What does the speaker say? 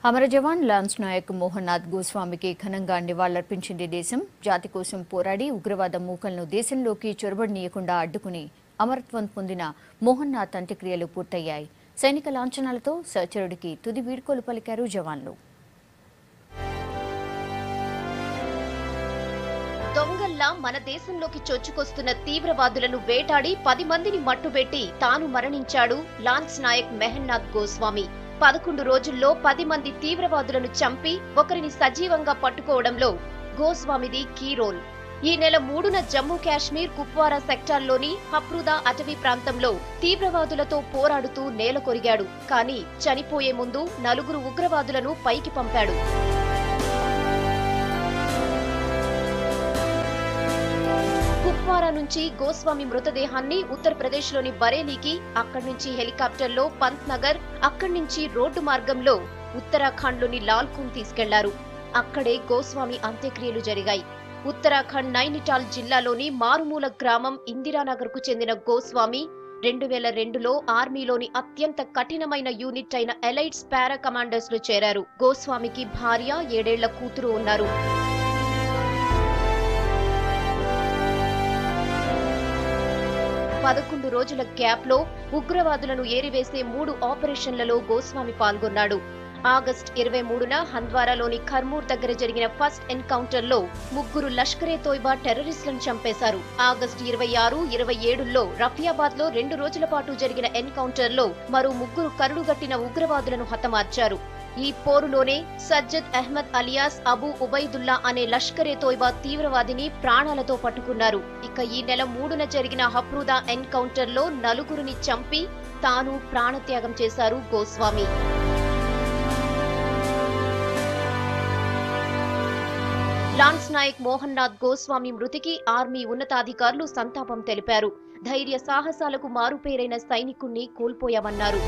అమర జవాన్ లాన్స్ నాయక్ మోహన్ నాథ్ గోస్వామికి ఘనంగా నివాళులర్పించింది దేశం. జాతి కోసం పోరాడి ఉగ్రవాద మూకలను దేశంలోకి చొరబడనీయకుండా అడ్డుకుని అమరత్వం పొందిన మోహన్ నాథ్ అంత్యక్రియలు పూర్తయ్యాయి. సైనిక లాంఛనాలతో సహచరుడికి తుది వీడ్కోలు పలికారు జవాన్లు. దొంగల్లా మన దేశంలోకి చొచ్చుకొస్తున్న తీవ్రవాదులను వేటాడి 10 మందిని మట్టుబెట్టి తాను మరణించాడు లాన్స్ నాయక్ మోహన్ నాథ్ గోస్వామి. 11 రోజుల్లో 10 మంది తీవ్రవాదులను చంపి ఒకరిని సజీవంగా పట్టుకోవడంలో గోస్వామిది కీ రోల్. ఈ నెల 3న జమ్మూ కాశ్మీర్ కుప్వారా సెక్టార్లోని హప్రూదా అటవీ ప్రాంతంలో తీవ్రవాదులతో పోరాడుతూ నేలకొరిగాడు. కానీ చనిపోయే ముందు 4 ఉగ్రవాదులను పైకి పంపాడు. కుప్వారా నుంచి గోస్వామి మృతదేహాన్ని ఉత్తరప్రదేశ్లోని బరేలీకి, అక్కడి నుంచి హెలికాప్టర్లో పంత్ నగర్, అక్కడి నుంచి రోడ్డు మార్గంలో ఉత్తరాఖండ్లోని లాల్కుండ్ తీసుకెళ్లారు. అక్కడే గోస్వామి అంత్యక్రియలు జరిగాయి. ఉత్తరాఖండ్ నైనిటాల్ జిల్లాలోని మారుమూల గ్రామం ఇందిరానగర్కు చెందిన గోస్వామి 2002లో ఆర్మీలోని అత్యంత కఠినమైన యూనిట్ అయిన ఎలైట్స్ పారా కమాండర్స్ లో చేరారు. గోస్వామికి భార్య, 7 ఏళ్ల కూతురు ఉన్నారు. 11 రోజుల గ్యాప్ లో ఉగ్రవాదులను ఏరివేసే 3 ఆపరేషన్లలో గోస్వామి పాల్గొన్నాడు. ఆగస్టు 23న హంద్వారాలోని ఖర్మూర్ దగ్గర జరిగిన ఫస్ట్ ఎన్కౌంటర్ లో 3 లష్కరే తోయిబా టెర్రరిస్టులను చంపేశారు. ఆగస్టు 26, 27లో రఫియాబాద్ లో 2 రోజుల పాటు జరిగిన ఎన్కౌంటర్ లో మరో 3 కరుడుగట్టిన ఉగ్రవాదులను హతమార్చారు. ఈ పోరులోనే సజ్జద్ అహ్మద్ అలియాస్ అబూ ఉబైదుల్లా అనే లష్కరే తోయిబా తీవ్రవాదిని ప్రాణాలతో పట్టుకున్నారు. ఇక ఈ నెల 3న జరిగిన హప్రూదా ఎన్కౌంటర్ లో 4గురిని చంపి తాను ప్రాణత్యాగం చేశారు గోస్వామి. లాన్స్ నాయక్ మోహన్ నాథ్ గోస్వామి మృతికి ఆర్మీ ఉన్నతాధికారులు సంతాపం తెలిపారు. ధైర్య సాహసాలకు మారుపేరైన సైనికుణ్ణి కోల్పోయామన్నారు.